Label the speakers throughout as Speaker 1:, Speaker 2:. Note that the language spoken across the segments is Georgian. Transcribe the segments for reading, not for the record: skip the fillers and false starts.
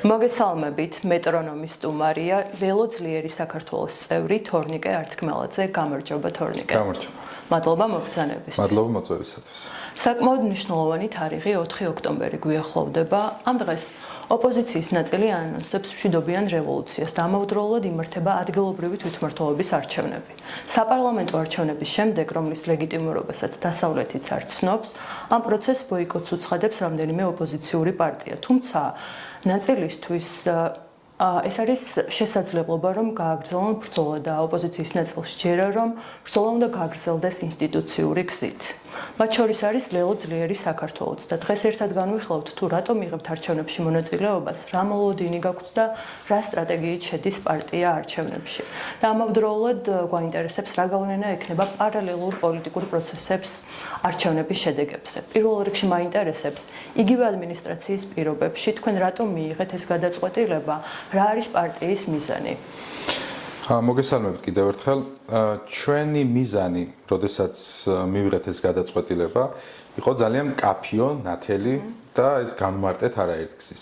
Speaker 1: მოგესალმებით, მეტრონომის სტუმარია ლელო ძლიერი საქართველოს წევრი თორნიკე ართქმელაძე. გამარჯობა თორნიკე.
Speaker 2: გამარჯობა.
Speaker 1: მადლობა მოგზანების.
Speaker 2: მადლობა მოწვევისათვის.
Speaker 1: საკმაოდ მნიშვნელოვანი თარიღი 4 ოქტომბერი გვიახლოვდება. ამ დღეს ოპოზიციის ნაწილი ანონსებს მშვიდობიან რევოლუციას და ამავდროულად იმართება ადგილობრივი თვითმმართველობის არჩევნები. საპარლამენტო არჩევნების შემდეგ, რომლის ლეგიტიმურობასაც დასავლეთიც არ ცნობს, ამ პროცესს ბოიკოტს უცხადებს რამდენიმე ოპოზიციური პარტია. თუმცა ნაწილისთვის ეს არის შესაძლებლობა, რომ გააგრძელონ ბრძოლა და ოპოზიციის ნაწილს ჯერა, რომ ბრძოლა უნდა გააგრძელდეს ინსტიტუციური გზით. მათ შორის არის ლელო ძლიერი საქართველოც და დღეს ერთად განვიხილავთ თუ რატომ იღებთ არჩევნებში მონაწილეობას, რა მოლოდინი გაქვთ და რა სტრატეგიით შედის პარტია არჩევნებში. და ამავდროულად გვაინტერესებს რა გავლენა ექნება პარალელურ პოლიტიკურ პროცესებს არჩევნების შედეგებზე. პირველ რიგში მაინტერესებს იგივე ადმინისტრაციის პირობებში თქვენ რატომ მიიღეთ ეს გადაწყვეტილება, რა არის პარტიის მიზანი?
Speaker 2: მოგესალმებით კიდევ ერთხელ. ჩვენი მიზანი, როდესაც მივიღეთ ეს გადაწყვეტილება, იყო ძალიან მკაფიო, ნათელი და ეს განმარტეთ არაერთგზის.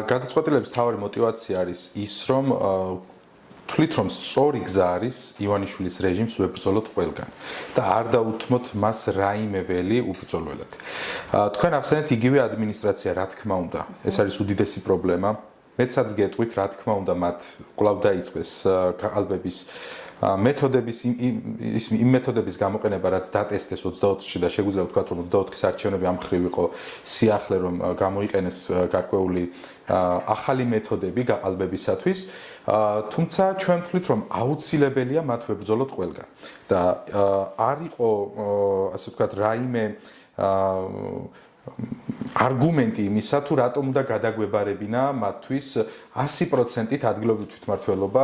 Speaker 2: გადაწყვეტილების მთავარი мотиваცია არის ის, რომ თვლით, რომ სწორი გზა არის ივანიშვილის რეჟიმს ვებრძოლოთ ყველგან და არ დაუთმოთ მას რაიმე ველი უბრძოლველად. თქვენ ახსენეთ იგივე ადმინისტრაცია, რა თქმა უნდა, ეს არის უდიდესი პრობლემა. მეცაც გეტყვით, რა თქმა უნდა, მათ კვლავ დაიწყეს გაყალბების მეთოდების იმ მეთოდების გამოყენება, რაც დატესტეს 24-ში და შეგვიძლია ვთქვათ, რომ 24-ის არჩევნები ამ მხრივ იყო სიახლე, რომ გამოიყენეს გარკვეული ახალი მეთოდები გაყალბებისათვის. თუმცა ჩვენ ვთვლით, რომ აუცილებელია მათ ვებრძოლოთ ყველგან და არ იყო, ასე ვთქვათ, რაიმე არგუმენტი იმისა, თუ რატომ უნდა გადაგვებარებინა მათთვის 100%-ით ადგილობრივი თვითმმართველობა,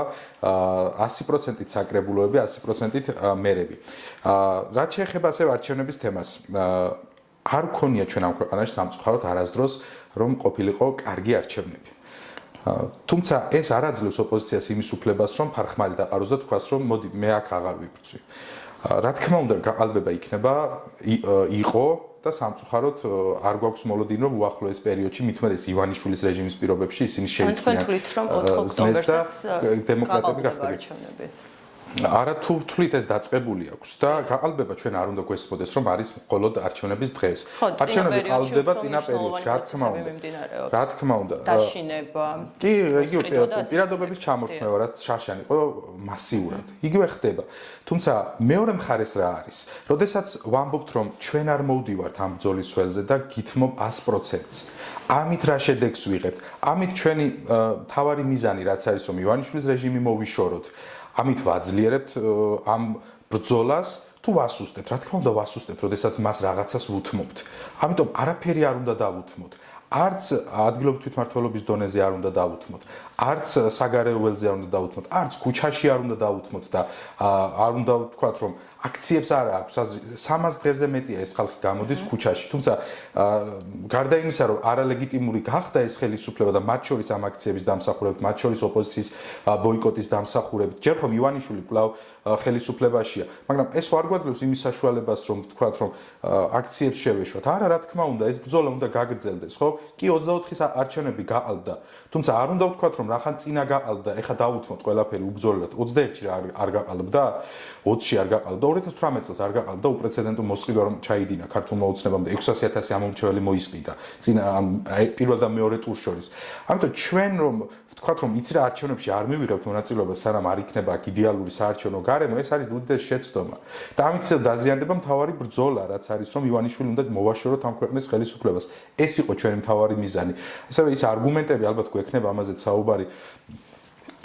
Speaker 2: 100%-ით საკრებულოები, 100%-ით მერები. რაც შეეხება ასევე არჩევნების თემას, არ გქონია ჩვენ ამ ქვეყანაში სამწუხაროდ არასდროს, რომ ყოფილიყო კარგი არჩევნები. თუმცა ეს არ აძლევს ოპოზიციას იმის უფლებას, რომ ფარხმალი დაყაროს და თქვას, რომ მოდი მე აქ აღარ ვიბრძვი. რა თქმა უნდა, გაყალბება იქნება, იყო და სამწუხაროდ არ გვაქვს მოლოდინი, რომ უახლოეს პერიოდში მithumedes ივანიშვილის რეჟიმის პირობებში ისინი შეიქმნიან დემოკრატები გახდებიან. არა თუ თვლით ეს დაწყებული აქვს და გაყალბება ჩვენ არ უნდა გვესწოდეს, რომ არის მხოლოდ არჩევნების დღეს.
Speaker 1: არჩევნები
Speaker 2: ყალბდება წინა პერიოდში, რა თქმა უნდა. რა თქმა უნდა.
Speaker 1: დაშინება.
Speaker 2: კი, იგივე პირადობების ჩამორთმევა, რაც შაშან იყო მასიურად. იგივე ხდება. თუმცა მეორე მხარეს რა არის? როდესაც ვამბობთ, რომ ჩვენ არ მოვდივართ ამ ბრძოლის ველზე და გითმობ 100%-ს. ამით რა შედეგს ვიღებთ? ამით ჩვენი მთავარი მიზანი რაც არის, რომ ივანიშვილის რეჟიმი მოვიშოროთ. ამით ვაძლიერებთ ამ ბრძოლას თუ ვასუსტებთ, რა თქმა უნდა ვასუსტებთ, როდესაც მას რაღაცას ვუთმობთ. ამიტომ არაფერი არ უნდა დავუთმოთ. არც ადგილობრივი თვითმმართველობის დონეზე არ უნდა დავუთმოთ, არც საგარეო ველზე არ უნდა დავუთმოთ, არც ქუჩაში არ უნდა დავუთმოთ და არ უნდა ვთქვათ, რომ აქციებს არ აქვს 300 დღეზე მეტია ეს ხალხი გამოდის ქუჩაში. თუმცა გარდა იმისა, რომ არალეგიტიმური გახდა ეს ხელისუფლება და მათ შორის ამ აქციების დამსახურებით, მათ შორის ოპოზიციის ბოიკოტის დამსახურებით, ჯერ ხომ ივანიშვილი კვლავ ხელისუფლებაშია, მაგრამ ეს არ გვაძლევს იმის საშუალებას, რომ ვთქვათ, რომ აქციებს შევეშვათ. არა, რა თქმა უნდა, ეს ბრძოლა უნდა გაგრძელდეს, ხო? კი 24-ის არჩევნები გაყალბდა, თუმცა არ უნდა ვთქვათ, რომ რახან წინა გაყალბდა, ეხა დავუთმოთ ყველაფერი უბრძოლელად. 21-ში არ გაყალბდა, 20-ში არ გაყალბდა, 2018 წელს არ გაყალბდა უპრეცედენტო მოსყიდვა, რომ ჩაიდინა ქართულმა ოცნებამ და 600,000 ამომრჩეველი მოისყიდა წინა პირველ და მეორე ტურს შორის. ამიტომ ჩვენ რომ ვთქვათ, რომ იცი რა არჩევნებში არ მივიღებთ მონაწილეობას, სანამ არ იქნება აქ იდეალური საარჩევნო გარემო, ეს არის უდიდესი შეცდომა. და ამით ისევ დაზიანდება მთავარი ბრძოლა, რაც არის, რომ ივანიშვილი უნდა მოვაშოროთ ამ ქვეყნის ხელისუფლებას. ეს იყო ჩვენი მთავარი მიზანი. ასევე ის არგუმენტები ალბათ გვექნება ამაზეც საუბარი,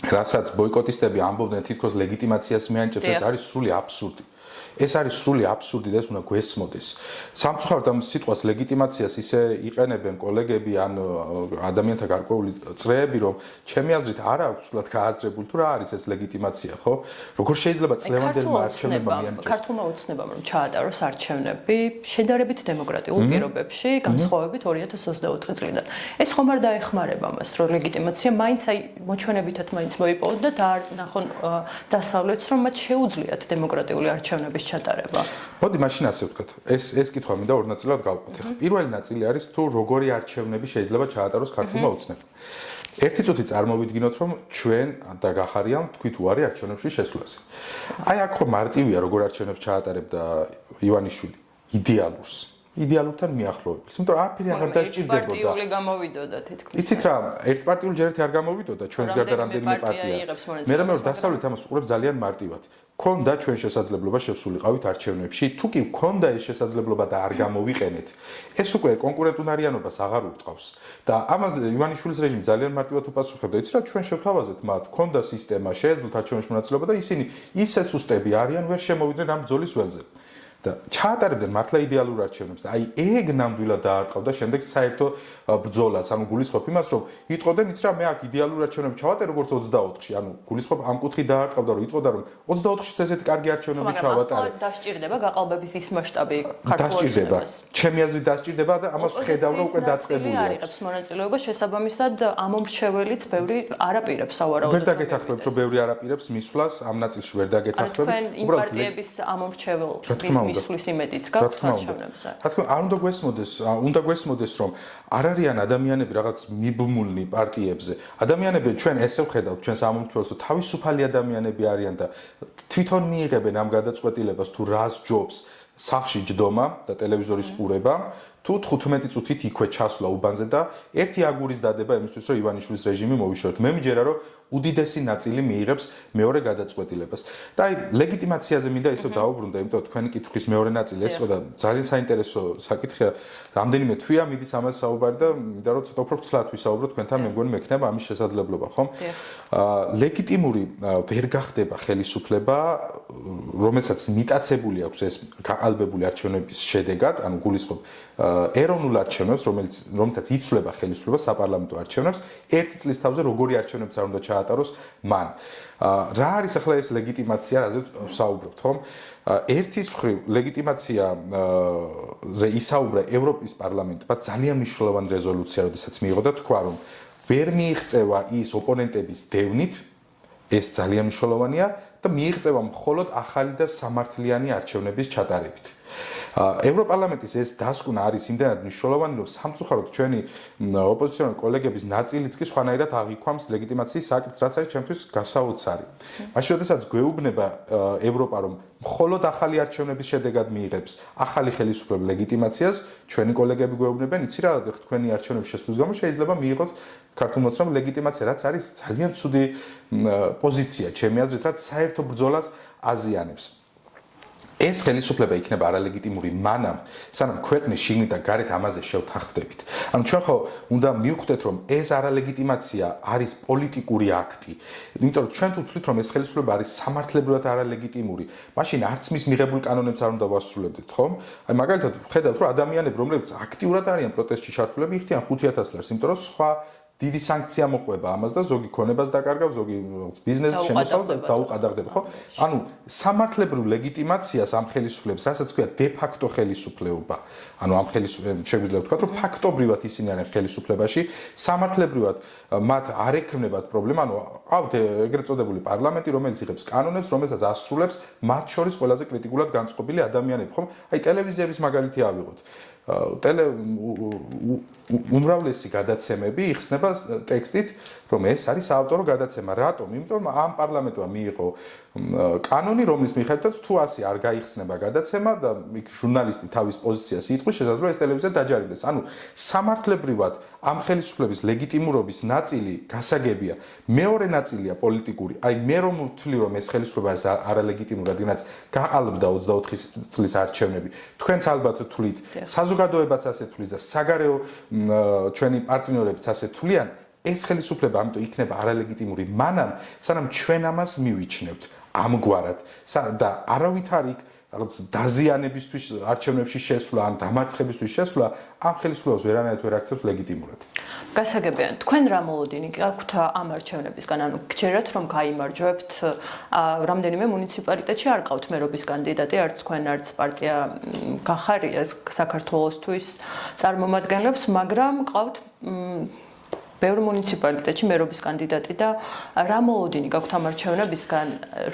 Speaker 2: რასაც ბოიკოტისტები ამბობდნენ, თითქოს ლეგიტიმაციას მიანიჭებს, ეს არის სრული აბსურდი. ეს არის სრული აბსურდი და ეს უნდა გვესმოდეს. სამწუხაროდ ამ სიტყვას ლეგიტიმაციას ისე იყენებენ კოლეგები ან ადამიანთა გარკვეული წრეები, რომ ჩემი აზრით არ აქვს სულად გააზრებული თუ რა არის ეს ლეგიტიმაცია, ხო? როგორ შეიძლება წლევანდელმა არჩევნებმა მიანიჭოს?
Speaker 1: ქართულმა ოცნებამ რომ ჩაატაროს არჩევნები შედარებით დემოკრატიულ პირობებში, განსხვავებით 2024 წლიდან. ეს ხომ არ დაეხმარება მას, რომ ლეგიტიმაცია მაინც აი მოჩვენებითად მაინც მოიპოვოთ და ნახონ დასავლეთს, რომ მათ შეუძლიათ დემოკრატიული არჩევნების არჩევნების ჩატარება?
Speaker 2: მოდი მაშინ ასე ვთქვათ. ეს კითხვა მინდა ორ ნაწილად გავყოთ. ახლა პირველი ნაწილი არის თუ როგორი არჩევნები შეიძლება ჩაატაროს ქართულმა ოცნებამ. ერთი წუთი წარმოვიდგინოთ, რომ ჩვენ და გახარიამ თქვით უარი არჩევნებში შესვლაზე. აი აქ ხო მარტივია როგორ არჩევნებს ჩაატარებდა ივანიშვილი იდეალურს. იდეალურთან მიახლოებელს. იმიტომ რომ არაფერი აღარ დასჭირდებოდა.
Speaker 1: პარტიული გამოვიდოდა თითქმის.
Speaker 2: იცით რა, ერთპარტიული ჯერ ერთი არ გამოვიდოდა, ჩვენს გარდა რამდენიმე პარტია. მე რომ დასავლეთ ამას უყურებს ძალიან მარტივად. ქონდა ჩვენ შესაძლებლობა შევსულიყავით არჩევნებში, თუ კი ქონდა ეს შესაძლებლობა და არ გამოვიყენეთ, ეს უკვე კონკურენტუნარიანობას აღარ უტყავს. და ამაზე ივანიშვილის რეჟიმი ძალიან მარტივად უპასუხებდა. იცით რა, ჩვენ შევთავაზეთ მათ, ქონდა სისტემა, შეეძლოთ არჩევნებში მონაწილეობა და ისინი ისე სუსტები არიან, ვერ შემოვიდნენ ამ ბრძოლის ველზე. და ჩაატარებდნენ მართლა იდეალურ არჩევნებს და აი ეგ ნამდვილად დაარტყავდა შემდეგ საერთო ბრძოლას, ანუ გულისხმობ იმას, რომ იტყოდნენ, იცი რა, მე აქ იდეალურ არჩევნებს ჩავატარ როგორც 24-ში, ანუ გულისხმობ ამ კუთხით დაარტყავდა, რომ იტყოდა, რომ 24-ში ესეთი კარგი არჩევნები ჩავატარე.
Speaker 1: მაგრამ ახლა დასჭირდება გაყალბების ის მასშტაბი ქართულ ოცნებას.
Speaker 2: ჩემი აზრით დასჭირდება და ამას ხედავ, რომ უკვე დაწყებული აქვს.
Speaker 1: არიღებს მონაწილეობას შესაბამისად ამომრჩეველიც ბევრი არაპირებს სავარაუდოდ.
Speaker 2: ვერ დაგეთანხმებთ, რომ ბევრი არაპირებს მისვლას ამ ნაწილში ვერ დაგეთანხმებთ.
Speaker 1: თქვენ იმ პარტიების ამომრჩეველის მისვლის იმედიც გაქვთ არჩევნებზე.
Speaker 2: რა თქმა უნდა, უნდა გვესმოდეს, რომ არ არიან ადამიანები რაღაც მიბმულნი პარტიებზე. ადამიანები ჩვენ ესე ვხედავთ ჩვენს ამომრჩეველს, რომ თავისუფალი ადამიანები არიან და თვითონ მიიღებენ ამ გადაწყვეტილებას თუ რას ჯობს სახლში ჯდომა და ტელევიზორის ყურება. თუ 15 წუთით იქვე ჩასვლა უბანზე და ერთი აგურის დადება იმისთვის, რომ ივანიშვილის რეჟიმი მოვიშოროთ. მე მიჯერა, რომ უდიდესი ნაწილი მიიღებს მეორე გადაწყვეტილებას. და აი ლეგიტიმაციაზე მინდა ისევ დაუბრუნდა, იმიტომ რომ თქვენი კითხვის მეორე ნაწილი ეს იყო და ძალიან საინტერესო საკითხია. რამდენიმე თვეა მიდის ამას საუბარი და მინდა რომ ცოტა უფრო ცლად ვისაუბრო თქვენთან, მე მგონი მექნება ამის შესაძლებლობა, ხომ? ლეგიტიმური ვერ გახდება ხელისუფლება, რომელსაც მიტაცებული აქვს ეს გაყალბებული არჩევნების შედეგად, ანუ გულისხმობ ეროვნულ არჩევნებს, რომელთაც იცვლება ხელისუფლება საპარლამენტო არჩევნებს, ერთი წლის თავზე როგორი არჩევნებიც არ უნდა ჩაატაროს მან. რა არის ახლა ეს ლეგიტიმაცია, რაზე ვსაუბრობთ, ხომ? ერთის მხრივ ლეგიტიმაციაზე ისაუბრა ევროპის პარლამენტმა ძალიან მნიშვნელოვანი რეზოლუცია, როდესაც მიიღო და თქვა, რომ ვერ მიიღწევა ის ოპონენტების დევნით, ეს ძალიან მნიშვნელოვანია და მიიღწევა მხოლოდ ახალი და სამართლიანი არჩევნების ჩატარებით. ევროპარლამენტის ეს დასკვნა არის იმდენად მნიშვნელოვანი, რომ სამწუხაროდ ჩვენი ოპოზიციონერი კოლეგების ნაწილიც კი სხვანაირად აღიქვამს ლეგიტიმაციის საკითხს, რაც არის ჩემთვის გასაოცარი. მაშინ როდესაც გვეუბნება ევროპა, რომ მხოლოდ ახალი არჩევნების შედეგად მიიღებს ახალი ხელისუფლება ლეგიტიმაციას, ჩვენი კოლეგები გვეუბნებენ, იცი რა, თქვენი არჩევნების შესრულის გამო შეიძლება მიიღოს ქართულმა ოცნებამ ლეგიტიმაცია, რაც არის ძალიან ცუდი პოზიცია, ჩემი აზრით, რაც საერთო ბრძოლას აზიანებს. ეს ხელისუფლება იქნება არალეგიტიმური მანამ, სანამ ქვეყნის შიგნით და გარეთ ამაზე შევთანხმდებით. ანუ ჩვენ ხო უნდა მივხვდეთ, რომ ეს არალეგიტიმაცია არის პოლიტიკური აქტი. იმიტომ რომ ჩვენ თუ ვთვლით, რომ ეს ხელისუფლება არის სამართლებრივად არალეგიტიმური, მაშინ არც მის მიღებულ კანონებს არ უნდა ვასრულებდეთ, ხომ? აი მაგალითად ვხედავთ, რომ ადამიანები, რომლებიც აქტიურად არიან პროტესტში ჩართულები, იხდიან 5,000 ლარს, იმიტომ რომ სხვა დიდი სანქცია მოყვება ამას და ზოგი ქონებას დაკარგავს, ზოგი ბიზნესს შემოსავს და დაუყადაღდება, ხო? ანუ სამართლებრივ ლეგიტიმაციას ამ ხელისუფლებს, რასაც ქვია დე-ფაქტო ხელისუფლება. ანუ ამ ხელისუფლებას შეგვიძლია ვთქვათ, რომ ფაქტობრივად ისინი არიან ხელისუფლებაში, სამართლებრივად მათ არ ექმნებათ პრობლემა, ანუ ყავთ ეგრეთ წოდებული პარლამენტი, რომელიც იღებს კანონებს, რომელსაც ასრულებს მათ შორის ყველაზე კრიტიკულად განწყობილი ადამიანები, ხო? აი ტელევიზიების მაგალითი ავიღოთ. უმრავლესი გადაცემები იხსნება ტექსტით, რომ ეს არის საავტორო გადაცემა. რატომ? იმიტომ რომ ამ პარლამენტმა მიიღო კანონი, რომლის მიხედვითაც თუ ასე არ გაიხსნება გადაცემა და იქ ჟურნალისტი თავის პოზიციას იტყვის, შესაძლოა ეს ტელევიზია დაჯარიმდეს. ანუ სამართლებრივად ამ ხელისუფლების ლეგიტიმურობის ნაწილი გასაგებია. მეორე ნაწილია პოლიტიკური. აი მე რომ ვთვლი, რომ ეს ხელისუფლება არის არალეგიტიმურად, რადგან გაყალბდა 24 წლის არჩევნები. თქვენც ალბათ თვლით, საზოგადოებაც ასე თვლის და საგარეო ჩვენი პარტნიორებიც ასე თვლიან, ეს ხელისუფლება ამიტომ იქნება არალეგიტიმური მანამ, სანამ ჩვენ ამას მივიჩნევთ ამგვარად და არავით არ იქ რაღაც დაზიანებისთვის არჩევნებში შესვლა ან დამარცხებისთვის შესვლა ამ ხელისუფლებას ვერანაირად ვერ აქცევს ლეგიტიმურად.
Speaker 1: გასაგებია, თქვენ რა მოლოდინი გაქვთ ამ არჩევნებისგან? ანუ გჯერათ რომ გაიმარჯვებთ, რამდენიმე მუნიციპალიტეტში არ ყავთ მერობის კანდიდატი, არც თქვენ, არც პარტია გახარია საქართველოსთვის წარმომადგენლებს, მაგრამ ყავთ ბევრ მუნიციპალიტეტში მერობის კანდიდატი და რა მოლოდინი გაქვთ ამ არჩევნებისგან,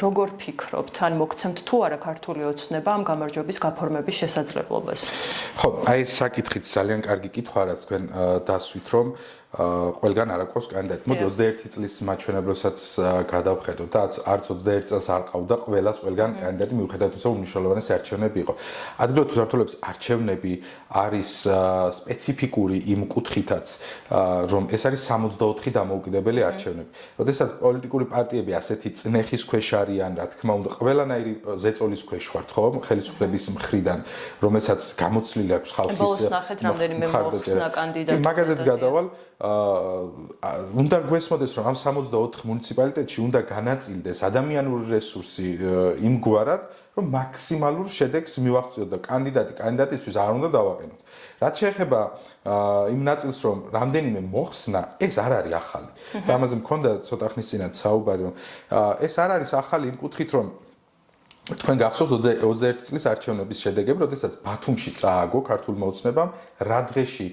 Speaker 1: როგორ ფიქრობთ, ან მოგცემთ თუ არა ქართული ოცნება ამ გამარჯვების გაფორმების შესაძლებლობას?
Speaker 2: ხო, აი ეს საკითხით ძალიან კარგი კითხვა რაც თქვენ დასვით, რომ ყველგან არ აქვს კანდიდატი. მოდი 21 წლის მაჩვენებელსაც გადავხედოთ და არც 21 წელს არ ყავდა ყველას ყველგან კანდიდატი მიუხედავად იმისა, რომ მნიშვნელოვანი არჩევნები იყო. ადგილობრივ თვითმმართველობის არჩევნები არის სპეციფიკური იმ კუთხითაც, რომ ეს არის 64 დამოუკიდებელი არჩევნები. როდესაც პოლიტიკური პარტიები ასეთი წნეხის ქვეშ არიან, რა თქმა უნდა, ყველანაირი ზეწოლის ქვეშ ვართ, ხო, ხელისუფლების მხრიდან, რომელსაც გამოცლილი აქვს ხალხის
Speaker 1: ბოლოს ნახეთ რამდენიმე მოხსნა კანდიდატი.
Speaker 2: მაგაზეც გადავალ უნდა გვესმოდეს რომ ამ 64 მუნიციპალიტეტში უნდა განაწილდეს ადამიანური რესურსი იმგვარად რომ მაქსიმალურ შედეგს მივაღწიოთ და კანდიდატისთვის არ უნდა დავაყენოთ. რაც შეეხება იმ ნაწილს რომ რამდენიმე მოხსნა ეს არ არის ახალი. და ამაზე მქონდა ცოტა ხნის წინათ საუბარი რომ ეს არ არის ახალი იმ კუთხით რომ თქვენ გახსოვთ 21 წლის არჩევნების შედეგები, როდესაც ბათუმში წააგო ქართულმა ოცნებამ რა დღეში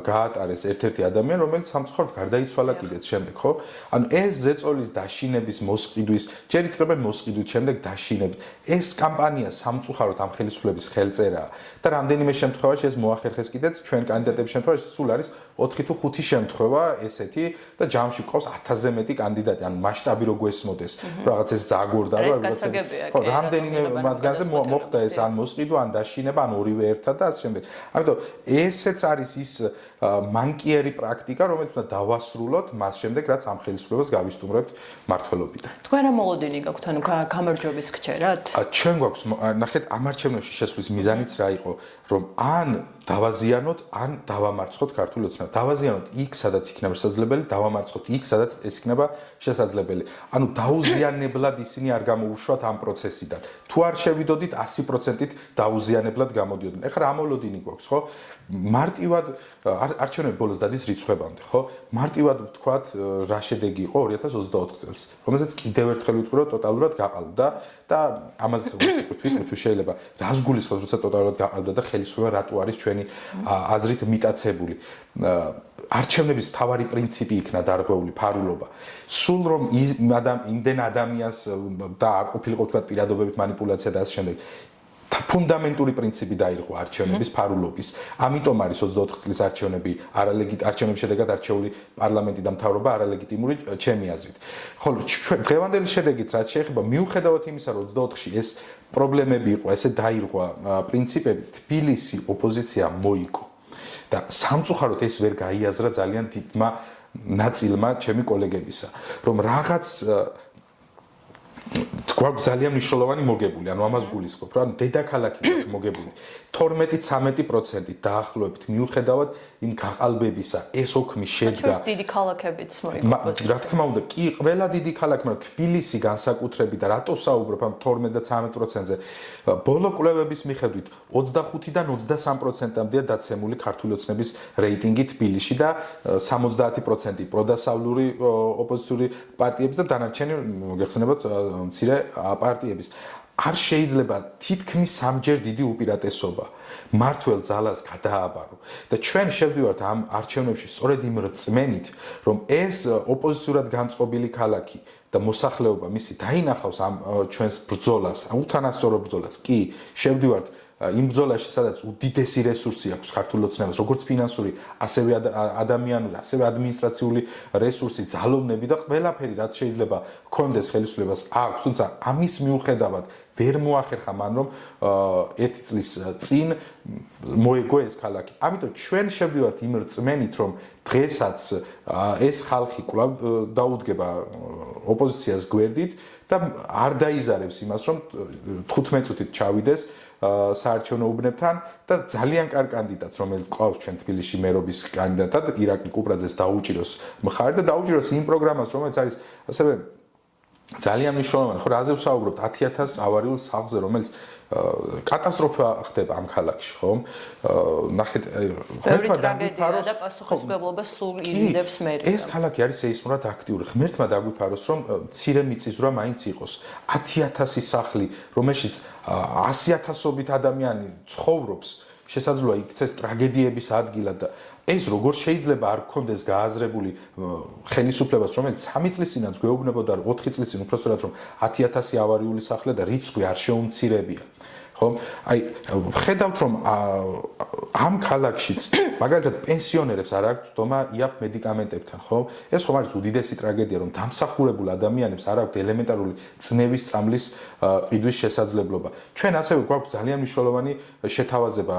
Speaker 2: გაატარეს ერთ-ერთი ადამიანი, რომელიც სამწუხაროდ გარდაიცვალა კიდეც შემდეგ, ხო? ანუ ეს ზეწოლის დაშინების მოსყიდვის, ჯერ იწყებენ მოსყიდვით, შემდეგ დაშინებით. ეს კამპანია სამწუხაროდ ამ ხელისუფლების ხელწერაა და რამდენიმე შემთხვევაში ეს მოახერხეს კიდეც ჩვენ კანდიდატების შემთხვევაში სულ არის 4 თუ 5 შემთხვევა ესეთი და ჯამში ყავს 1000-ზე მეტი კანდიდატი, ანუ მასშტაბი რო გვესმოდეს, რაღაც ეს ზაგორდა რო
Speaker 1: ხო,
Speaker 2: რამდენიმე მათგანზე მოხდა ეს ან მოსყიდვა, ან დაშინება, ან ორივე ერთად და ასე შემდეგ. ამიტომ ესეც არის ის მანკიერი პრაქტიკა, რომელიც უნდა დავასრულოთ მას შემდეგ, რაც ამ ხელისუფლებას გავისტუმრებთ მმართველობიდან.
Speaker 1: თქვენ რა მოლოდინი გაქვთ, ანუ გამარჯვების გჭერათ?
Speaker 2: ჩვენ გვაქვს, ნახეთ, ამ არჩევნებში შესვლის მიზანიც რა იყო, რომ ან დავაზიანოთ, ან დავამარცხოთ ქართული ოცნება. დავაზიანოთ იქ, სადაც იქნება შესაძლებელი, დავამარცხოთ იქ, სადაც ეს იქნება შესაძლებელი. ანუ დაუზიანებლად ისინი არ გამოუშვათ ამ პროცესიდან. თუ არ შევიდოდით 100%-ით დაუზიანებლად გამოდიოდნენ. ეხლა რა მოლოდინი გვაქვს, ხო? მარტივად არჩევნები ბოლოს დადის რიცხვებამდე, ხო? მარტივად ვთქვათ, რა შედეგი იყო 2024 წელს, რომელსაც კიდევ ერთხელ ვიტყვი, რომ ტოტალურად გაყალბდა და ამაზე ვიტყვით, თუ შეიძლება, რას გულისხმობს, როცა ტოტალურად გაყალბდა და ხელისუფლება რატო არის ჩვენი აზრით მიტაცებული. არჩევნების მთავარი პრინციპი იქნა დარღვეული ფარულობა. სულ რომ იმდენ ადამიანს და არ ყოფილიყო ვთქვათ პირადობებით манипуляცია და ასე შემდეგ. ფუნდამენტური პრინციპი დაირღვა არჩევნების ფარულობის. ამიტომ არის 24 წლის არჩევნები არჩევნების შედეგად არჩეული პარლამენტი და მთავრობა არალეგიტიმური ჩემი აზრით. ხოლო დღევანდელი შედეგით რაც შეეხება მიუხედავად იმისა, რომ 24-ში ეს პრობლემები იყო, ესე დაირღვა პრინციპები, თბილისი ოპოზიცია მოიგო. და სამწუხაროდ ეს ვერ გაიაზრა ძალიან დიდმა ნაწილმა ჩემი კოლეგებისა, რომ რაღაც გვაქვს ძალიან მნიშვნელოვანი მოგებული, ანუ ამას გულისხმობ, რომ დედაქალაქი გვაქვს მოგებული 12-13% დაახლოებით მიუხედავად იმ გაყალბებისა, ეს ოქმი შედგა.
Speaker 1: ჩვენ დიდი ქალაქებიც მოიგო.
Speaker 2: რა თქმა უნდა, კი, ყველა დიდი ქალაქი, მაგრამ თბილისი განსაკუთრებით და რატო საუბრობ ამ 12 და 13%-ზე? ბოლო კვლევების მიხედვით 25-დან 23%-მდეა დაცემული ქართული ოცნების რეიტინგი თბილისში და 70% პროდასავლური ოპოზიციური პარტიების და დანარჩენი მოგეხსენებათ მცირე პარტიების. არ შეიძლება თითქმის სამჯერ დიდი უპირატესობა მართლ ძალას გადააბარო და ჩვენ შევდივართ ამ არჩევნებში სწორედ იმ რწმენით, რომ ეს ოპოზიციურად განწყობილი ქალაქი და მოსახლეობა მისი დაინახავს ამ ჩვენს ბრძოლას, ამ უთანასწორო ბრძოლას. კი, შევდივართ იმ ბრძოლაში, სადაც უდიდესი რესურსი აქვს ქართულ ოცნებას, როგორც ფინანსური, ასევე ადამიანური, ასევე ადმინისტრაციული რესურსი, ძალოვნები და ყველაფერი, რაც შეიძლება გქონდეს ხელისუფლებას აქვს, თუმცა ამის მიუხედავად ვერ მოახერხა მან, რომ 1 წლის წინ მოეგო ეს ქალაქი. ამიტომ ჩვენ შევდივართ იმ რწმენით, რომ დღესაც ეს ხალხი კვლავ დაუდგება ოპოზიციას გვერდით და არ დაიზარებს იმას, რომ 15 წუთით ჩავიდეს საარჩევნო უბნებთან და ძალიან კარგ კანდიდატს, რომელიც ყავს ჩვენ თბილისში მერობის კანდიდატად, ირაკლი კუპრაძეს დაუჭიროს მხარი და დაუჭიროს იმ პროგრამას, რომელიც არის ასევე ძალიან მნიშვნელოვანი. ხო, რაზე ვსაუბრობთ? 10000 ავარიულ სახლზე, რომელიც კატასტროფა ხდება ამ ქალაქში, ხო? ნახეთ,
Speaker 1: ღმერთმა დაგვიფაროს და პასუხისმგებლობა სულ ირიდებს მერია.
Speaker 2: ეს ქალაქი არის სეისმურად აქტიური. ღმერთმა დაგვიფაროს, რომ მცირე მიწისძვრა მაინც იყოს. 10000 სახლი, რომელშიც 100,000-ობით ადამიანი ცხოვრობს, შესაძლოა იქცეს ტრაგედიების ადგილად და ეს როგორ შეიძლება არ გქონდეს გააზრებული ხელისუფლებას, რომელიც 3 წლის წინაც გვეუბნებოდა 4 წლის წინ უბრალოდ რომ 10,000 ავარიული სახლია და რიცხვი არ შეუმცირებია. ხო? აი ხედავთ რომ ამ ქალაქშიც მაგალითად პენსიონერებს არ აქვს დომა იაფ მედიკამენტებთან, ხო? ეს ხომ არის უდიდესი ტრაგედია, რომ დამსახურებულ ადამიანებს არ აქვს ელემენტარული წნევის წამლის ყიდვის შესაძლებლობა. ჩვენ ასევე გვაქვს ძალიან მნიშვნელოვანი შეთავაზება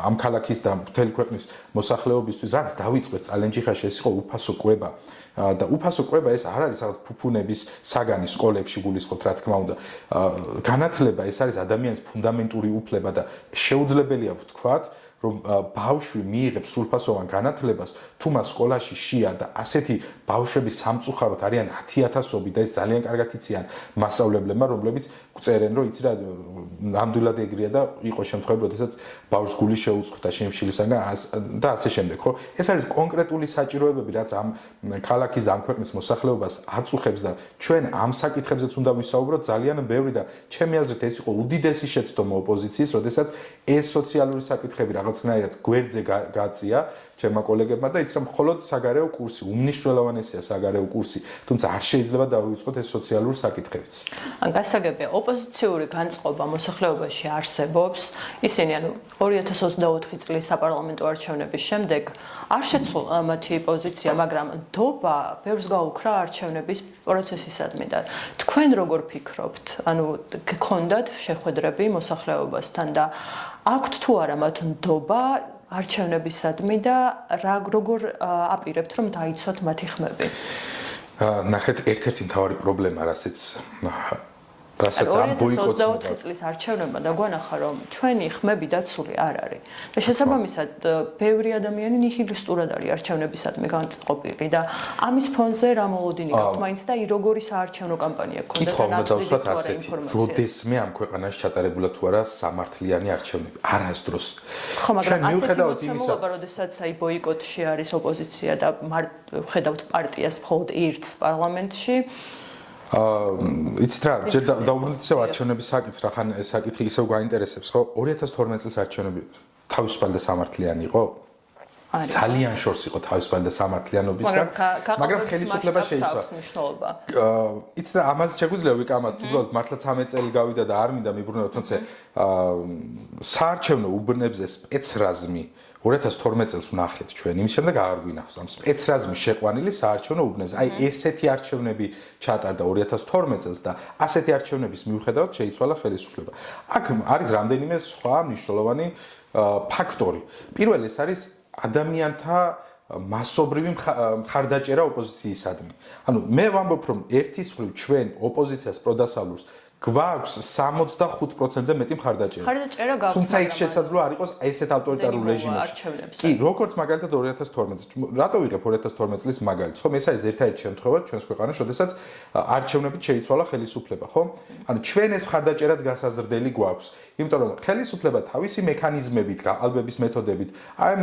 Speaker 2: ამ ქალაქის და მთელი ქვეყნის მოსახლეობისთვის, რაც დაიწყეთ წალენჯიხაში, ეს იყო უფასო კვება. და უფასო კვება ეს არ არის რაღაც ფუფუნების საგანი სკოლებში გულისხმობთ, რა თქმა უნდა. განათლება ეს არის ადამიანის ფუნდამენტური უფლება და შეუძლებელია ვთქვათ, რომ ბავშვი მიიღებს სრულფასოვან განათლებას, თუ მას სკოლაში შეა და ასეთი ბავშვები სამწუხაროდ არიან 10,000-ობით და ეს ძალიან კარგად იციან მასწავლებლებმა, რომლებიც წერენ, რომ იცი რა, ნამდვილად ეგრეა და იყო შემთხვევები, როდესაც ბავშვს გული შეუწყდა შემშილისაგან და ასე შემდეგ, ხო? ეს არის კონკრეტული საჭიროებები, რაც ამ ქალაქის და ამ ქვეყნის მოსახლეობას აწუხებს და ჩვენ ამ საკითხებზეც უნდა ვისაუბროთ ძალიან ბევრი და ჩემი აზრით ეს იყო უდიდესი შეცდომა ოპოზიციის, როდესაც ეს სოციალური საკითხები რაღაცნაირად გვერდზე გაწია ჩემმა კოლეგებმა და იცი რომ მხოლოდ საგარეო კურსი, უმნიშვნელოვანესია საგარეო კურსი, თუმცა არ შეიძლება დავივიწყოთ ეს სოციალური საკითხებიც.
Speaker 1: ან გასაგებია, ოპოზიციური განწყობა მოსახლეობაში არსებობს. ისინი 2024 წლის საპარლამენტო არჩევნების შემდეგ არ შეცვალა მათი პოზიცია, მაგრამ დობა ბევრს გაუქრა არჩევნების პროცესისადმი და თქვენ როგორ ფიქრობთ? ანუ გქონდათ შეხვედრები მოსახლეობასთან და აქვთ თუ არა მათ ნდობა არჩევნებისადმი და როგორ აპირებთ რომ დაიცვათ მათი ხმები?
Speaker 2: ნახეთ, ერთ-ერთი მთავარი პრობლემა, რასაც ამ ბოიკოტს
Speaker 1: 2024 წლის არჩევნებმა დაგვანახა, რომ ჩვენი ხმები დაცული არ არის. და შესაბამისად, ბევრი ადამიანი ნიჰილისტურად არის არჩევნებისადმი განწყობილი და ამის ფონზე რა მოლოდინი გაქვთ მაინც და როგორი საარჩევნო კამპანია გქონდა და
Speaker 2: ნაცვლად ასეთი, როდესმე ამ ქვეყანაში ჩატარებულა თუ არა სამართლიანი არჩევნები, არასდროს.
Speaker 1: ხო, მაგრამ მიუხედავად იმისა, როდესაც აი ბოიკოტში არის ოპოზიცია და ხედავთ პარტიას მხოლოდ ერთს პარლამენტში,
Speaker 2: იცით რა, ჯერ დავუბრუნდით ისევ არჩევნების საკითხს, რახან ეს საკითხი ისევ გაინტერესებს, ხო? 2012 წლის არჩევნები თავისუფალი და სამართლიანი იყო? ძალიან შორს იყო თავისუფალი და სამართლიანობისგან, მაგრამ ხელისუფლება შეიცვალა. იცით რა, ამაზე შეგვიძლია ვიკამათ, უბრალოდ მართლა 13 წელი გავიდა და არ მინდა მიბრუნებოდ, თუმცა საარჩევნო უბნებზე სპეცრაზმი 2012 წელს ვნახეთ ჩვენ, იმის შემდეგ აღარ გვინახავს ამ სპეცრაზმის შეყვანილი საარჩევნო უბნებზე. აი ესეთი არჩევნები ჩატარდა 2012 წელს და ასეთი არჩევნების მიუხედავად შეიცვალა ხელისუფლება. აქ არის რამდენიმე სხვა მნიშვნელოვანი ფაქტორი. პირველი ეს არის ადამიანთა მასობრივი მხარდაჭერა ოპოზიციისადმი. ანუ მე ვამბობ, რომ ერთის მხრივ ჩვენ ოპოზიციას პროდასავლურს გვაქვს 65%-ზე მეტი მხარდაჭერა.
Speaker 1: მხარდაჭერა გაქვს.
Speaker 2: თუმცა იქ შესაძლოა არ იყოს ესეთ ავტორიტარულ რეჟიმებში. კი, როგორც მაგალითად 2012 წელს. რატო ვიღებ 2012 წლის მაგალითს? ხომ ეს არის ერთადერთი შემთხვევა ჩვენს ქვეყანაში, როდესაც არჩევნებით შეიცვალა ხელისუფლება, ხო? ანუ ჩვენ ეს მხარდაჭერაც გასაზრდელი გვაქვს. იმიტომ რომ ხელისუფლება თავისი მექანიზმებით, გაყალბების მეთოდებით ამ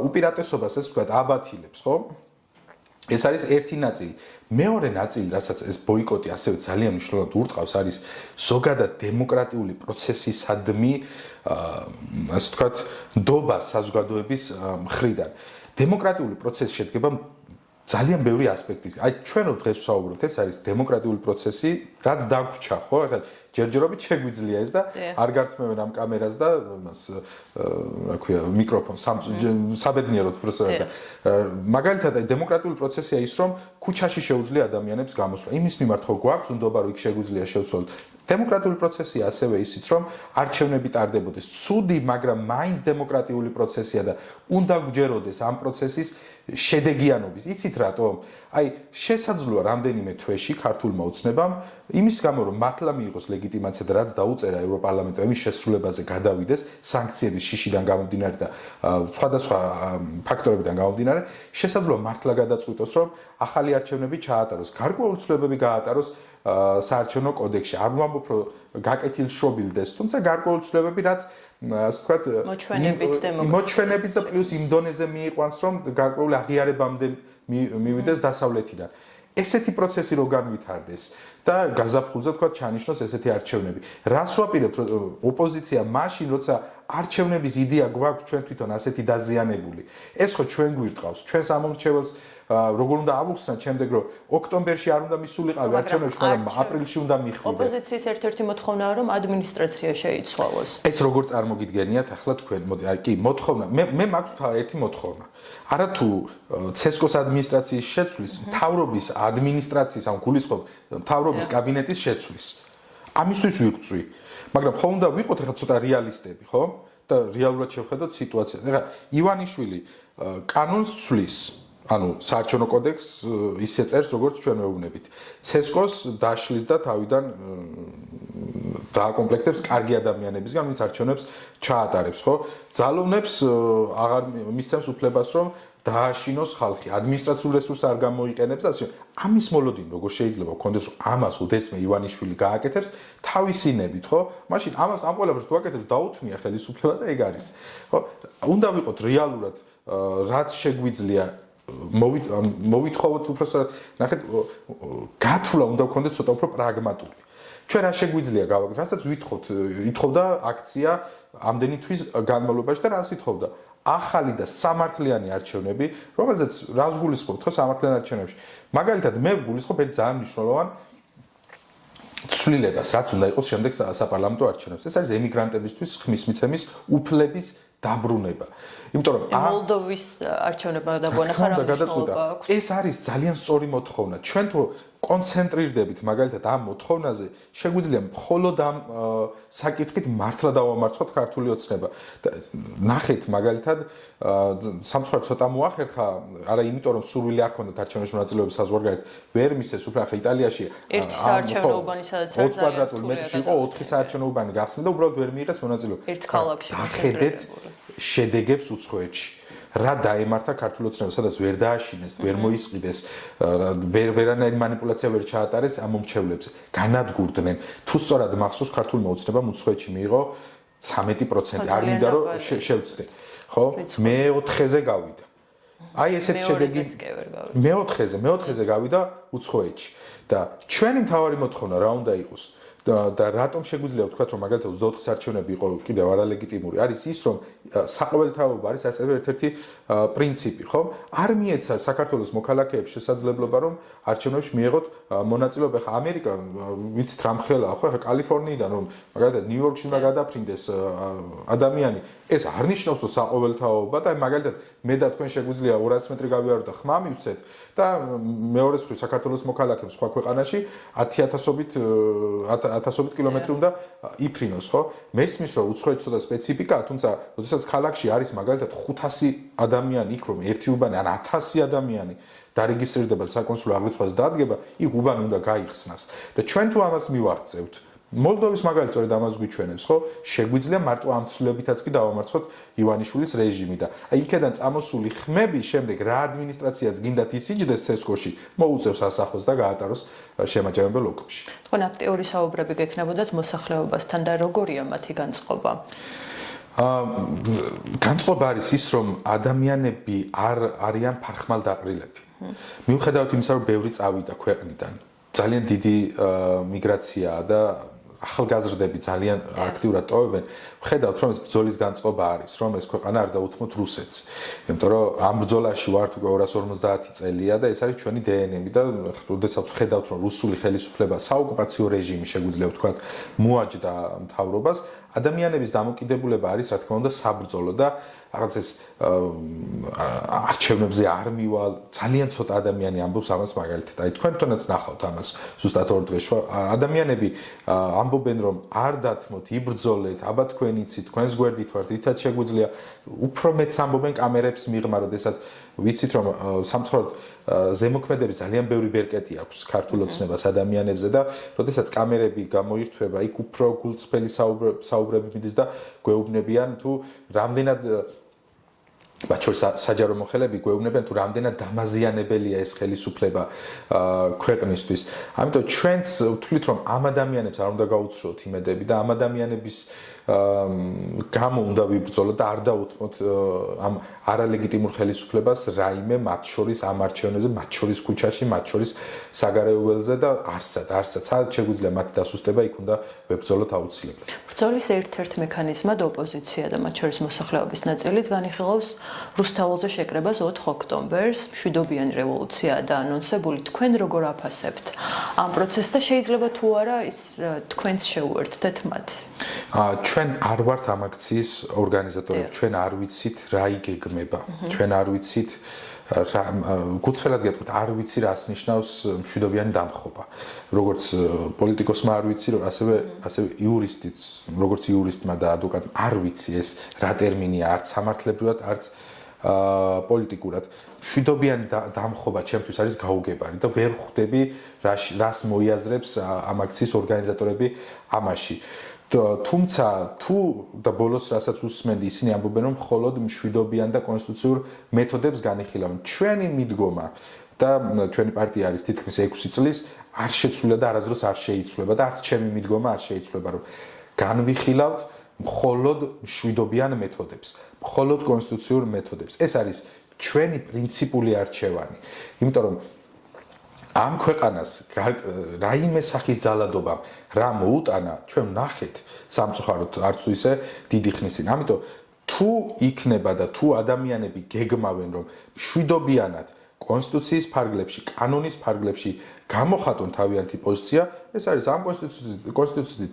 Speaker 2: უპირატესობას ეს ვთქვათ აბათილებს, ხო? ეს არის ერთი ნაწილი. მეორე ნაწილი, რასაც ეს ბოიკოტი ასევე ძალიან მნიშვნელოვნად ურტყავს, არის ზოგადად დემოკრატიული პროცესისადმი, ასე ვთქვათ, ნდობა საზოგადოების მხრიდან. დემოკრატიული პროცესი შედგება ძალიან ბევრი ასპექტის. აი ჩვენ დღეს ვსაუბრობთ, ეს არის დემოკრატიული პროცესი, რაც დაგვრჩა, ხო? ახლა ჯერჯერობით შეგვიძლია ეს და არ გართმევენ ამ კამერას და იმას რა ქვია, მიკროფონს საბედნიეროდ უბრალოდ და მაგალითად აი დემოკრატიული პროცესია ის, რომ ქუჩაში შეუძლია ადამიანებს გამოსვლა. იმის მიმართ ხო გვაქვს ნდობა, რომ იქ შეგვიძლია შევცვალოთ. დემოკრატიული პროცესია ასევე ისიც, რომ არჩევნები ტარდებოდეს. ცუდი, მაგრამ მაინც დემოკრატიული პროცესია და უნდა გვჯეროდეს ამ პროცესის შედეგიანობის. იცით რატომ? აი შესაძლოა რამდენიმე თვეში ქართულმა ოცნებამ იმის გამო რომ მართლა მიიღოს ლეგიტიმაცია და რაც დაუწერა ევროპარლამენტმა იმის შესრულებაზე გადავიდეს სანქციების შიშიდან გამომდინარე და სხვადასხვა ფაქტორებიდან გამომდინარე, შესაძლოა მართლა გადაწყვიტოს რომ ახალი არჩევნები ჩაატაროს, გარკვეული ცვლილებები გაატაროს საარჩევნო კოდექსში. არ ვამბობ რომ გაკეთილშობილდეს, თუმცა გარკვეული ცვლილებები რაც ასე ვთქვათ მოჩვენებით და პლუს იმ დონეზე მიიყვანს რომ გარკვეული აღიარებამდე მივიდეს დასავლეთიდან. ესეთი პროცესი რო განვითარდეს და გაზაფხულზე თქვა ჩანიშნოს ესეთი არჩევნები. რას ვაპირებთ ოპოზიცია მაშინ, როცა არჩევნების იდეა გვაქვს ჩვენ თვითონ ასეთი დაზიანებული. ეს ხო ჩვენ გვირტყავს, ჩვენს ამომრჩეველს როგორ უნდა ავუხსნათ შემდეგ რომ ოქტომბერში არ უნდა მისულიყავი არჩევნებში, მაგრამ აპრილში უნდა მიხვიდე.
Speaker 1: ოპოზიციის ერთ-ერთი მოთხოვნაა რომ ადმინისტრაცია შეიცვალოს.
Speaker 2: ეს როგორ წარმოგიდგენიათ ახლა თქვენ? მოდი, კი, მოთხოვნა. მე მაქვს ერთი მოთხოვნა. არა თუ ცესკოს ადმინისტრაციის შეცვლის, მთავრობის ადმინისტრაციის ან გულისხმობ მთავრობის კაბინეტის შეცვლის. ამისთვის ვიღვწვი. მაგრამ ხო უნდა ვიყოთ ახლა ცოტა რეალისტები, ხო? და რეალურად შევხედოთ სიტუაციას. ახლა ივანიშვილი კანონს ცვლის. ანუ საარჩევნო კოდექსს ისე წერს, როგორც ჩვენ ვეუბნებით. ცესკოს დაშლის და თავიდან დააკომპლექტებს კარგი ადამიანებისგან, ვინც არჩევნებს ჩაატარებს, ხო? ძალოვნებს აღარ მისცემს უფლებას, რომ დააშინოს ხალხი, ადმინისტრაციულ რესურსს არ გამოიყენებს და ასე. ამის მოლოდინი როგორ შეიძლება გქონდეს, რომ ამას უდესმე ივანიშვილი გააკეთებს თავისინებით, ხო? მაშინ ამას ამ ყველაფერს თუ აკეთებს, დაუთმია ხელისუფლება და ეგ არის. ხო? უნდა ვიყოთ რეალურად რაც შეგვიძლია მოვითხოვოთ უბრალოდ ნახეთ გათვლა უნდა გქონდეს ცოტა უფრო პრაგმატული. ჩვენ რა შეგვიძლია გავაკეთოთ, რასაც ითხოვდა აქცია ამდენი თვის განმავლობაში და რას ითხოვდა? ახალი და სამართლიანი არჩევნები, რომელზეც რას გულისხმობთ ხო სამართლიან არჩევნებში? მაგალითად მე გულისხმობ ერთ ძალიან მნიშვნელოვან ცვლილებას, რაც უნდა იყოს შემდეგ საპარლამენტო არჩევნებში. ეს არის ემიგრანტებისთვის ხმის მიცემის უფლების დაბრუნება. იმიტომ რომ
Speaker 1: მოლდოვის არჩევნებმა დაგვანახა რა მნიშვნელობა აქვს.
Speaker 2: ეს არის ძალიან სწორი მოთხოვნა. ჩვენ თუ კონცენტრირდებით მაგალითად ამ მოთხოვნაზე, შეგვიძლია მხოლოდ ამ საკითხით მართლა დავამარცხოთ ქართული ოცნება. ნახეთ მაგალითად სამწუხაროდ ცოტა მოახერხა, არა იმიტომ რომ სურვილი არ ქონდათ არჩევნებში მონაწილეობის საზღვარგარეთ, ვერ მისცეს უფრო ახლა იტალიაში
Speaker 1: ერთი საარჩევნოუბანი სადაც
Speaker 2: არის 20 კვადრატული მეტრში იყო 4 საარჩევნოუბანი გახსნა და უბრალოდ ვერ მიიღეს მონაწილეობა.
Speaker 1: ერთ ქალაქში
Speaker 2: ხედეთ შედეგებს უცხოეთში. რა დაემართა ქართულ ოცნებას, სადაც ვერ დააშინეს, ვერ მოისყიდეს, ვერანაირი მანიპულაცია ვერ ჩაატარეს ამ მომჩევლებზე. განადგურდნენ. თუ სწორად მახსოვს ქართულმა ოცნებამ უცხოეთში მიიღო 13%. არ მინდა რომ შევწდე. ხო? მე-4-ზე გავიდა. აი ესეთ შედეგი მე-4-ზე გავიდა უცხოეთში. და ჩვენი მთავარი მოთხოვნა რა უნდა იყოს? და რატომ შეგვიძლია ვთქვათ, რომ მაგალითად 24 არჩევნები იყო კიდევ არალეგიტიმური, არის ის, რომ საყოველთაოდ არის ასევე ერთ-ერთი პრინციპი, ხო? არ მიეცა საქართველოს მოქალაქეებს შესაძლებლობა, რომ არჩევნებში მიიღოთ მონაწილეობა. ხა ამერიკა ვიცით რა მხელაა, ხო? ხა კალიფორნიიდან რომ მაგალითად ნიუ-იორკში უნდა გადაფრინდეს ადამიანი, ეს არ ნიშნავს, რომ საყოველთაობა და მაგალითად მე და თქვენ შეგვიძლია 200 მეტრი გავიაროთ და ხმა მივცეთ და მეორეს მხრივ საქართველოს მოქალაქეებს სხვა ქვეყანაში 10,000 კილომეტრი უნდა იფრინოს, ხო? მესმის რომ უცხოეთში ცოტა სპეციფიკაა, თუმცა როდესაც ქალაქში არის მაგალითად 500 ადამიანი იქ რომ ერთი უბანი ან 1000 ადამიანი დარეგისტრირდება საკონსულო აღრიცხვაზე დადგება, იქ უბანი უნდა გაიხსნას. და ჩვენ თუ ამას მივაღწევთ, მოლდოვის მაგალითად სწორედ ამას გვიჩვენებს, ხო? შეგვიძლია მარტო ამ ცვლილებითაც კი დავამარცხოთ ივანიშვილის რეჟიმი და აი იქედან წამოსული ხმები შემდეგ რა ადმინისტრაციაც გინდათ ისიჯდეს ცესკოში, მოუწევს ასახოს და გაატაროს შემაჯამებელ ოკში.
Speaker 1: თქვენ აქტიური საუბრები გექნებოდათ მოსახლეობასთან და როგორია მათი განწყობა?
Speaker 2: განწყობა არის ის, რომ ადამიანები არ არიან ფარხმალდაყრილები. მიუხედავად იმისა, რომ ბევრი წავიდა ქვეყნიდან, ძალიან დიდი მიგრაციაა და ახალგაზრდები ძალიან აქტიურად ტოვებენ. ვხედავთ, რომ ეს ბრძოლის განწყობა არის, რომ ეს ქვეყანა არ დაუთმოთ რუსეთს. იმიტომ რომ ამ ბრძოლაში ვართ უკვე 250 წელია და ეს არის ჩვენი დნმ და როდესაც ვხედავთ, რომ რუსული ხელისუფლება საოკუპაციო რეჟიმი შეგვიძლია ვთქვათ, მოაჯდა მთავრობას, ადამიანების დამოკიდებულება არის, რა თქმა უნდა, საბრძოლო და რაღაც ეს არჩევნებზე არ მივალ, ძალიან ცოტა ადამიანი ამბობს ამას მაგალითად. აი თქვენ თვითონაც ნახავთ ამას ზუსტად 2 დღეში. ადამიანები ამბობენ, რომ არ დათმოთ, იბრძოლეთ, აბა თქვენ იცით, თქვენს გვერდით ვართ, ითაც შეგვიძლია. უფრო მეც ამბობენ კამერებს მიღმა, როდესაც ვიცით, რომ სამწუხაროდ ზემოქმედების ძალიან ბევრი ბერკეტი აქვს ქართულ ოცნებას ადამიანებზე და როდესაც კამერები გამოირთვება, იქ უფრო გულწრფელი საუბრები მიდის და გვეუბნებიან თუ რამდენად მათ შორის საჯარო მოხელეები გვეუბნებიან თუ რამდენად დამაზიანებელია ეს ხელისუფლება ქვეყნისთვის. ამიტომ ჩვენც ვთვლით, რომ ამ ადამიანებს არ უნდა გაუცროთ იმედები და ამ ადამიანების გამო უნდა ვიბრძოლოთ და არ დავუთმოთ ამ არალეგიტიმურ ხელისუფლებას რაიმე მათ შორის ამ არჩევნებზე, მათ შორის ქუჩაში, მათ შორის საგარეო ველზე და არცად სადაც შეგვიძლია მათი დასუსტება, იქ უნდა ვებრძოლოთ აუცილებლად.
Speaker 1: ბრძოლის ერთ-ერთ მექანიზმად ოპოზიცია და მათ შორის მოსახლეობის ნაწილიც განიხილავს რუსთაველზე შეკრებას 4 ოქტომბერს, მშვიდობიანი რევოლუცია და ანონსებული. თქვენ როგორ აფასებთ ამ პროცესს და შეიძლება თუ არა ის თქვენც შეუერთდეთ მათ?
Speaker 2: ჩვენ არ ვართ ამ აქციის ორგანიზატორები, ჩვენ არ ვიცით რა იგეგმება, ჩვენ არ ვიცით გუცხელად გეტყვით, არ ვიცი რას ნიშნავს მშვიდობიანი დამხობა. როგორც პოლიტიკოსმა არ ვიცი, ასევე იურისტიც, როგორც იურისტმა და ადვოკატმა არ ვიცი ეს რა ტერმინია, არც სამართლებრივად, არც პოლიტიკურად. მშვიდობიანი დამხობა ჩემთვის არის გაუგებარი და ვერ ხვდები რას მოიაზრებს ამ აქციის ორგანიზატორები ამაში. თუმცა თუ და ბოლოს რასაც უსმენდი ისინი ამბობენ რომ მხოლოდ მშვიდობიან და კონსტიტუციურ მეთოდებს განიხილავენ. ჩვენი მიდგომა და ჩვენი პარტია არის თითქმის 6 წლის არ შეცვლილა და არასდროს არ შეიცვლება და არც ჩემი მიდგომა არ შეიცვლება რომ განვიხილავთ მხოლოდ მშვიდობიან მეთოდებს, მხოლოდ კონსტიტუციურ მეთოდებს. ეს არის ჩვენი პრინციპული არჩევანი. იმიტომ რომ ამ ქვეყანას რაიმე სახის ძალადობამ რა მოუტანა, ჩვენ ვნახეთ სამწუხაროდ არც თუ ისე დიდი ხნის წინ. ამიტომ თუ იქნება და თუ ადამიანები გეგმავენ რომ მშვიდობიანად კონსტიტუციის ფარგლებში, კანონის ფარგლებში გამოხატონ თავიანთი პოზიცია, ეს არის ამ კონსტიტუციის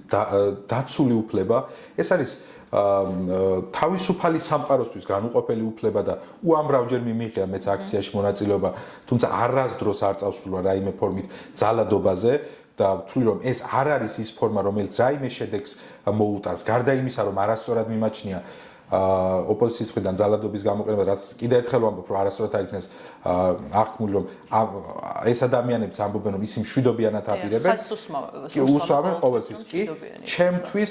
Speaker 2: დაცული უფლება, ეს არის თავისუფალი სამყაროსთვის განუყოფელი უფლება და უამრავჯერ მიმიღია მეც აქციაში მონაწილეობა, თუმცა არასდროს არ წავსულა რაიმე ფორმით ძალადობაზე და ვთვლი რომ ეს არ არის ის ფორმა, რომელიც რაიმე შედეგს მოუტანს, გარდა იმისა, რომ არასწორად მიმაჩნია ოპოზიციის მხრიდან ძალადობის გამოყენება, რაც კიდევ ერთხელ ვამბობ, რომ არასწორად არ იქნეს აღქმული, რომ ეს ადამიანებიც ამბობენ, რომ ისინი მშვიდობიანად აპირებენ. უსვამენ ყოველთვის კი. ჩემთვის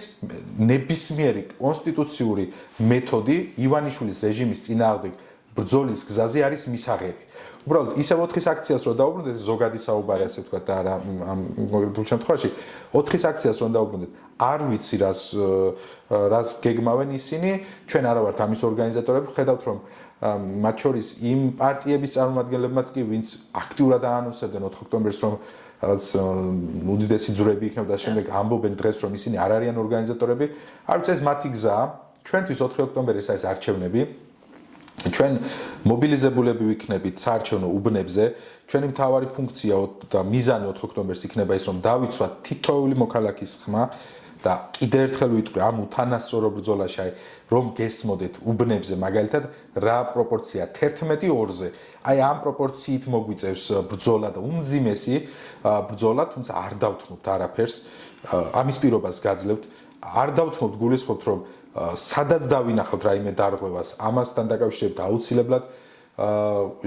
Speaker 2: ნებისმიერი კონსტიტუციური მეთოდი ივანიშვილის რეჟიმის წინააღმდეგ ბრძოლის გზაზე არის მისაღები. უბრალოდ ისე 4-ის აქციას რო დაუბრუნდეთ, ზოგადი საუბარი ასე ვთქვათ და არა ამ კონკრეტულ შემთხვევაში 4-ის აქციას რო დაუბრუნდეთ, არ ვიცი რას გეგმავენ ისინი, ჩვენ არა ვართ ამის ორგანიზატორები, ხედავთ რომ მათ შორის იმ პარტიების წარმომადგენლებმაც კი, ვინც აქტიურად აანონსებდნენ 4 ოქტომბერს რომ რაღაც უდიდესი ძვრები იქნება და შემდეგ ამბობენ დღეს რომ ისინი არ არიან ორგანიზატორები, არ ვიცი ეს მათი გზაა. ჩვენთვის 4 ოქტომბერი ეს არის არჩევნები. ჩვენ მობილიზებულები ვიქნებით საარჩევნო უბნებზე, ჩვენი მთავარი ფუნქცია და მიზანი 4 ოქტომბერს იქნება ის რომ დავიცვათ თითოეული მოქალაქის ხმა და კიდევ ერთხელ ვიტყვი ამ უთანასწორო ბრძოლაში რომ გესმოდეთ უბნებზე მაგალითად რა პროპორცია 11-2-ზე. აი ამ პროპორციით მოგვიწევს ბრძოლა და უმძიმესი ბრძოლა, თუმცა არ დავთმობთ არაფერს, ამის პირობას გაძლევთ, არ დავთმობთ გულისხმობთ რომ სადაც დავინახავთ რაიმე დარღვევას, ამასთან დაკავშირებით აუცილებლად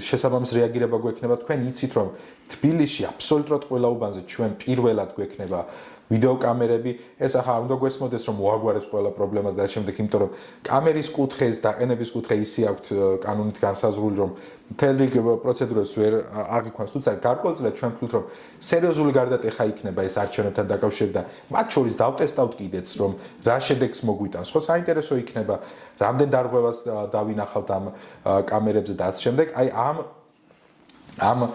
Speaker 2: შესაბამის რეაგირება გვექნება. თქვენ იცით რომ თბილისში აბსოლუტურად ყველა უბანზე ჩვენ პირველად გვექნება ვიდეო კამერები, ეს ახლა არ უნდა გვესმოდეს რომ მოაგვარებს ყველა პრობლემას და შემდეგ, იმიტომ რომ კამერის კუთხეს და ყენების კუთხე ისე აქვთ კანონით განსაზღვრული რომ მთელი პროცედურებს ვერ აღიქვამს, თუმცა გარკვეულწილად ჩვენ ვთვლით რომ სერიოზული გარდატეხა იქნება ეს არჩევნებთან დაკავშირებით და მათ შორის დავტესტავთ კიდეც რომ რა შედეგს მოგვიტანს. ხო, საინტერესო იქნება რამდენ დარღვევას დავინახავთ ამ კამერებზე და ასე შემდეგ. აი ამ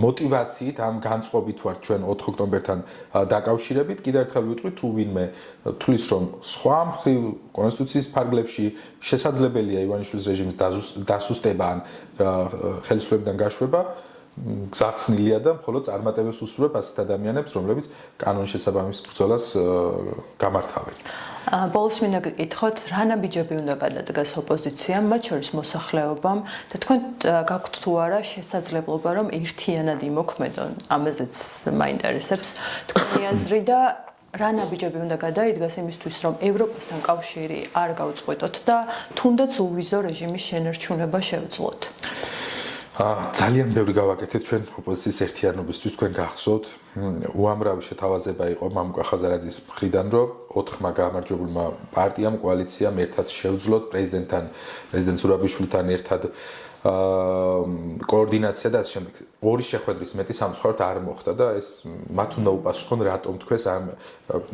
Speaker 2: მოტივაციით, ამ განწყობით ვართ ჩვენ 4 ოქტომბერთან დაკავშირებით. კიდევ ერთხელ ვიტყვი, თუ ვინმე თulis რომ სხვა მხრივ კონსტიტუციის ფარგლებში შესაძლებელია ივანიშვილის რეჟიმის დასუსტება ან ხელისუფლებიდან გაშვება, გზახსნილია და მხოლოდ წარმატებებს უსურვებ ასეთ ადამიანებს, რომლებიც კანონის შესაბამის ბრძოლას გამართავენ.
Speaker 1: ბოლოს მინდა გკითხოთ, რა ნაბიჯები უნდა გადადგას ოპოზიციამ, მათ შორის მოსახლეობამ და თქვენ გაქვთ თუ არა შესაძლებლობა რომ ერთიანად იმოქმედონ, ამაზეც მაინტერესებს თქვენი აზრი და რა ნაბიჯები უნდა გადაიდგას იმისთვის, რომ ევროპასთან კავშირი არ გაუწყვეტოთ და თუნდაც უვიზო რეჟიმის შენარჩუნება შევძლოთ.
Speaker 2: ძალიან ბევრი გავაკეთეთ ჩვენ ოპოზიციის ერთიანობისთვის, თქვენ გახსოვთ, უამრავი შეთავაზება იყო მამუკა ხაზარაძის მხრიდან, რომ 4-მა გამარჯვებულმა პარტიამ, კოალიციამ ერთად შევძლოთ პრეზიდენტ ზურაბიშვილთან ერთად კოორდინაცია და ასე შემდეგ. ორი შეხვედრის მეტი სამწუხაროდ არ მოხდა და ეს მათ უნდა უპასუხონ რატომ თქვეს ამ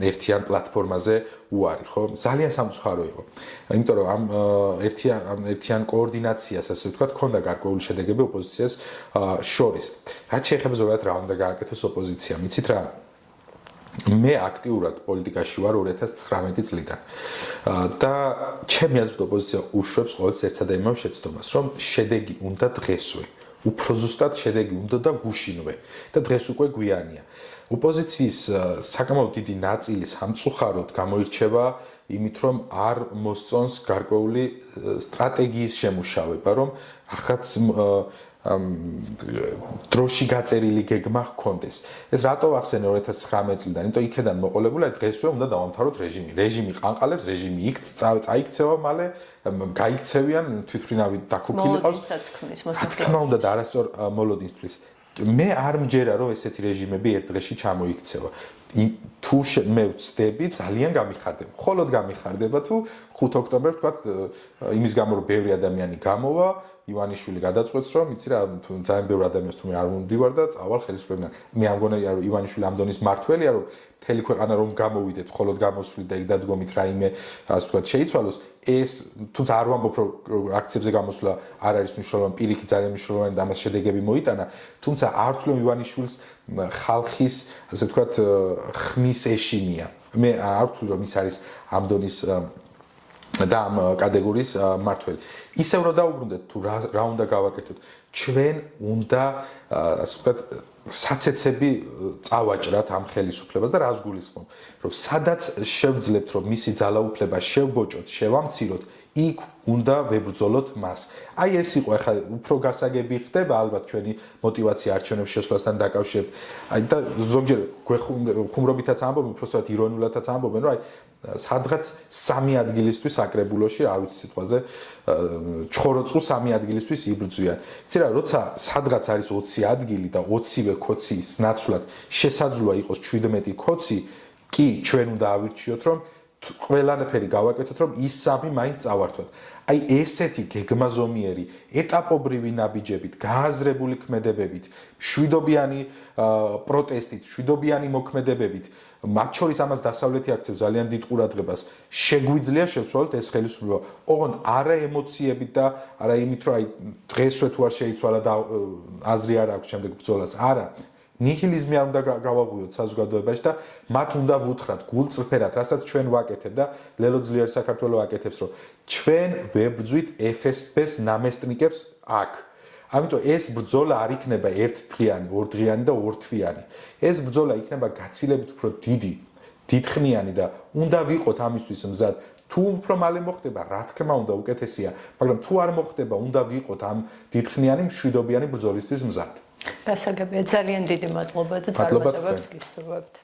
Speaker 2: ერთიან პლატფორმაზე უარი, ხო? ძალიან სამწუხარო იყო. იმიტომ რომ ამ ერთიან კოორდინაციას, ასე ვთქვათ, ჰქონდა გარკვეული შედეგები ოპოზიციას შორის. რაც შეეხება ზოგადად რა უნდა გააკეთოს ოპოზიციამ, იცით რა? მე აქტიურად პოლიტიკაში ვარ 2019 წლიდან და ჩემი აზრით ოპოზიცია უშვებს ყოველთვის ერთსა და იმავე შეცდომას, რომ შედეგი უნდა დღესვე, უფრო ზუსტად შედეგი უნდა და გუშინვე და დღეს უკვე გვიანია. ოპოზიციის საკმაოდ დიდი ნაწილი სამწუხაროდ გამოირჩევა იმით, რომ არ მოსწონს გარკვეული სტრატეგიის შემუშავება, რომ რაღაც დროში გაწერილი გეგმა ჰქონდეს. ეს რატო ახსენე 2019 წლიდან? იმიტომ იქედან მოყოლებული დღესვე უნდა დავამთავროთ რეჟიმი. რეჟიმი ყანყალებს, რეჟიმი წაიქცევა მალე, გაიქცევიან თვითმფრინავი დაქუქილი ყავს. რა თქმა უნდა და არასწორ მოლოდინსთვის. მე არ მჯერა რომ ესეთი რეჟიმები ერთ დღეში ჩამოიქცევა. თუ მე ვწდები ძალიან გამიხარდება. მხოლოდ გამიხარდება თუ 5 ოქტომბერს ვთქვათ იმის გამო რომ ბევრი ადამიანი გამოვა ივანიშვილი გადაწყვეტს რომ იცი რა ძალიან ბევრი ადამიანს თუ მე არ მომდივარ და წავალ ხელისუფლებიდან. მე ამ გონია რომ ივანიშვილი ამ დონის მართველია რომ მთელი ქვეყანა რომ გამოვიდეთ, მხოლოდ გამოსვლით და იქ დადგომით რაიმე ასე ვთქვათ შეიცვალოს. ეს თუმცა არ ვამბობ რომ აქციებზე გამოსვლა არ არის მნიშვნელოვანი, პირიქით ძალიან მნიშვნელოვანი და ამას შედეგები მოიტანა, თუმცა არ ვთვლი ივანიშვილს ხალხის ასე ვთქვათ ხმის ეშინია. მე არ ვთვლი რომ ის არის ამ დონის და ამ კატეგორიის მართველი. ისევ რომ დაუბრუნდეთ თუ რა უნდა გავაკეთოთ, ჩვენ უნდა ასე ვთქვათ საცეცები წავაჭრათ ამ ხელისუფლებას და რას გულისხმობ, რომ სადაც შევძლებთ რომ მისი ძალაუფლება შევბოჭოთ, შევამციროთ, იქ უნდა ვებრძოლოთ მას. აი ეს იყო ახლა უფრო გასაგები ხდება ალბათ ჩვენი მოტივაცია არჩევნებს შესვლასთან დაკავშირებით. აი და ზოგჯერ ხუმრობითაც ამბობენ, უბრალოდ ირონიულადაც ამბობენ, რომ აი სადღაც 3 ადგილისთვის აკრებულოში, არ ვიცი სიტყვაზე, ჩხოროწყუ 3 ადგილისთვის იბრძვიან. იცი რა, როცა სადღაც არის 20 ადგილი და 20-ვე ქოცის ნაცვლად შესაძლოა იყოს 17 ქოცი, კი ჩვენ უნდა ავირჩიოთ, რომ ყველანაირი გავაკეთოთ, რომ ის 3 მაინც წავართვათ. აი ესეთი გეგმაზომიერი, ეტაპობრივი ნაბიჯებით, გააზრებული ქმედებებით, მშვიდობიანი პროტესტით, მშვიდობიანი მოქმედებებით, მათ შორის ამას დასავლეთი აქცევს ძალიან დიდ ყურადღებას შეგვიძლია შევცვალოთ ეს ხელისუფლება. ოღონდ არა ემოციებით და არა იმით, რომ აი დღესვე თუ არ შეიცვალა და აზრი არ აქვს შემდეგ ბრძოლას. არა, ნიჰილიზმი არ უნდა გავაღვიოთ საზოგადოებაში და მათ უნდა ვუთხრათ გულწრფელად, რასაც ჩვენ ვაკეთებ და ლელო ძლიერ საქართველო აკეთებს, რომ ჩვენ ვებრძვით FSB-ს ნამესტნიკებს აქ. ამიტომ ეს ბრძოლა არ იქნება ერთდღიანი, ორდღიანი და ორთვიანი. ეს ბრძოლა იქნება გაცილებით უფრო დიდი, დიდხნიანი და უნდა ვიყოთ ამისთვის მზად. თუ უფრო მალე მოხდება, რა თქმა უნდა უკეთესია, მაგრამ თუ არ მოხდება, უნდა ვიყოთ ამ დიდხნიანი მშვიდობიანი ბრძოლისთვის მზად.
Speaker 1: გასაგებია, ძალიან დიდი მადლობა და წარმატებებს გისურვებთ.